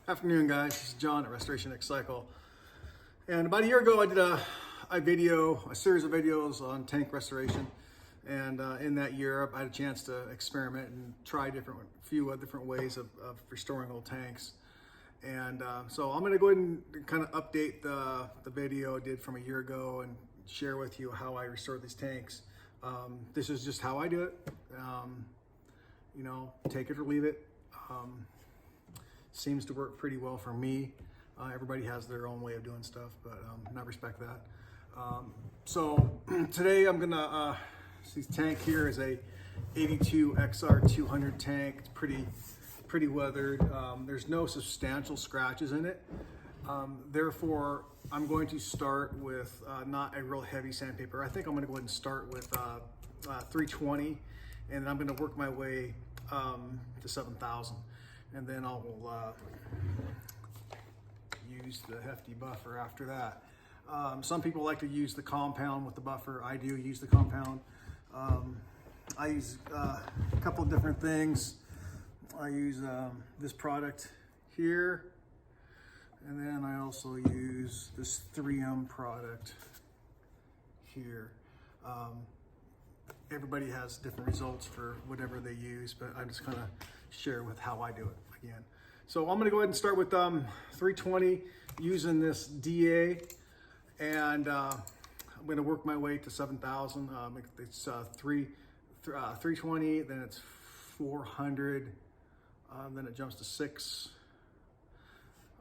Afternoon, guys. This is John at Restoration X Cycle. And about a year ago, I did a series of videos on tank restoration. And in that year, I had a chance to experiment and try a few different ways of restoring old tanks. And so I'm going to go ahead and kind of update the video I did from a year ago and share with you how I restored these tanks. This is just how I do it. Take it or leave it. Seems to work pretty well for me. Everybody has their own way of doing stuff, but I respect that. So today I'm gonna, this tank here is a 82 XR200 tank. It's pretty weathered. There's no substantial scratches in it. Therefore, I'm going to start with not a real heavy sandpaper. I think I'm gonna go ahead and start with 320, and I'm gonna work my way to 7,000. And then I'll use the hefty buffer after that. Some people like to use the compound with the buffer. I do use the compound. I use a couple of different things. I use this product here, and then I also use this 3M product here. Everybody has different results for whatever they use, but I'm just gonna share with how I do it again. So I'm gonna go ahead and start with 320 using this DA, and I'm gonna work my way to 7,000. It's 320, then it's 400, then it jumps to 6,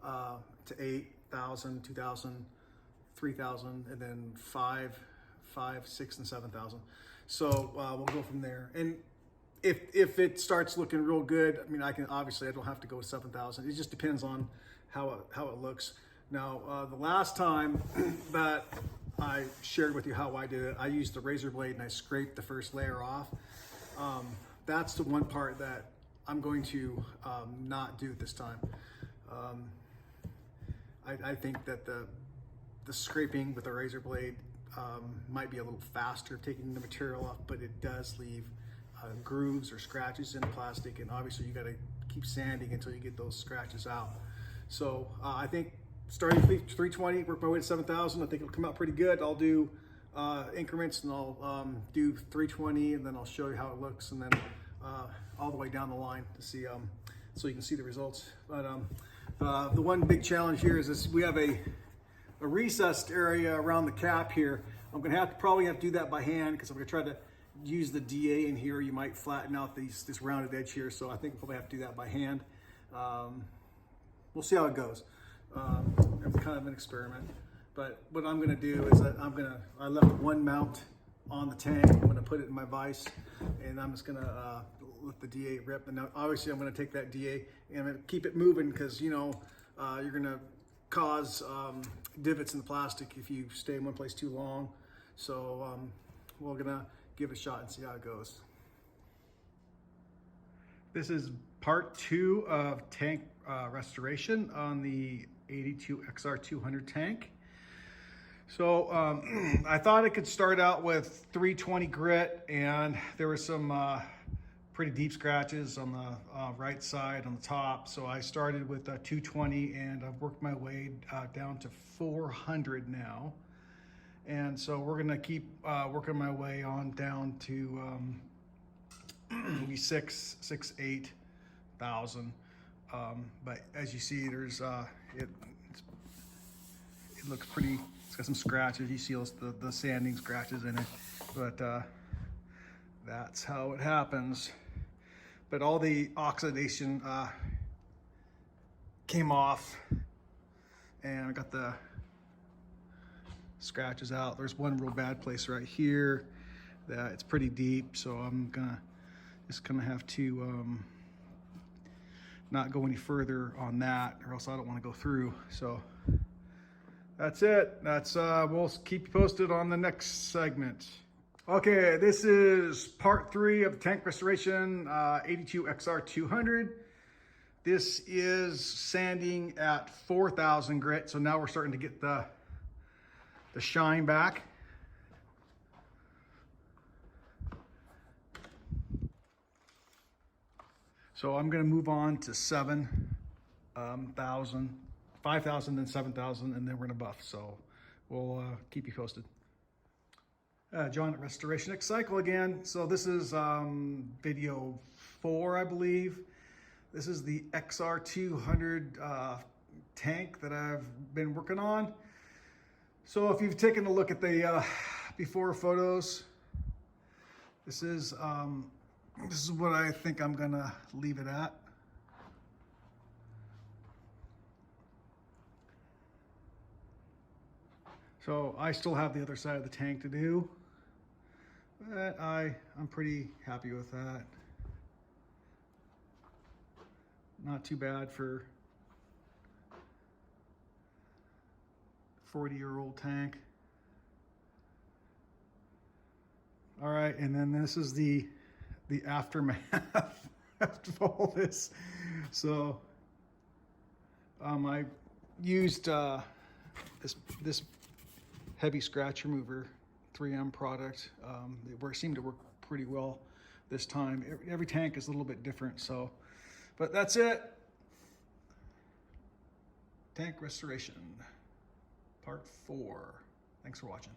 to 8,000, 2,000, 3,000, and then 5, 6, and 7,000. So we'll go from there. And if it starts looking real good, I mean, I don't have to go with 7,000. It just depends on how it looks. Now, the last time that I shared with you how I did it, I used the razor blade and I scraped the first layer off. That's the one part that I'm going to not do this time. I think that the scraping with the razor blade might be a little faster taking the material off, but it does leave grooves or scratches in the plastic, and obviously you got to keep sanding until you get those scratches out. So I think starting with 320, work my way to 7,000. I think it'll come out pretty good. I'll do increments, and I'll do 320, and then I'll show you how it looks, and then all the way down the line to see, so you can see the results. But the one big challenge here is this: we have a recessed area around the cap here. I'm gonna probably have to do that by hand, because I'm gonna try to use the DA in here. You might flatten out this rounded edge here, so I think we'll probably have to do that by hand. We'll see how it goes. It's kind of an experiment, but what I'm gonna do is that I left one mount on the tank. I'm gonna put it in my vise, and I'm just gonna let the DA rip. And now obviously I'm gonna take that DA and I'm gonna keep it moving, because you're gonna cause divots in the plastic if you stay in one place too long. So we're gonna give it a shot and see how it goes. This is part 2 of tank restoration on the 82 XR200 tank. So I thought I could start out with 320 grit, and there were some pretty deep scratches on the right side on the top. So I started with 220, and I've worked my way down to 400 now. And so we're gonna keep working my way on down to maybe 8,000. But as you see, there's it looks pretty. It's got some scratches. You see the sanding scratches in it, but that's how it happens. But all the oxidation came off, and I got the scratches out. There's one real bad place right here that it's pretty deep, so I'm just gonna have to not go any further on that, or else I don't want to go through. So that's it. We'll keep you posted on the next segment. Okay, this is part 3 of the tank restoration 82 XR200. This is sanding at 4,000 grit, so now we're starting to get the shine back. So I'm going to move on to 7. 1,000, 5,000, then 7,000, and then we're gonna buff. So we'll keep you posted. John at Restoration X Cycle again. So this is video 4, I believe. This is the XR200 tank that I've been working on. So if you've taken a look at the before photos, this is what I think I'm gonna leave it at. So I still have the other side of the tank to do, but I'm pretty happy with that. Not too bad for 40-year-old tank. All right, and then this is the aftermath of all this. So I used this heavy scratch remover 3M product. It seemed to work pretty well this time. Every tank is a little bit different, so, but that's it. Tank restoration, part 4. Thanks for watching.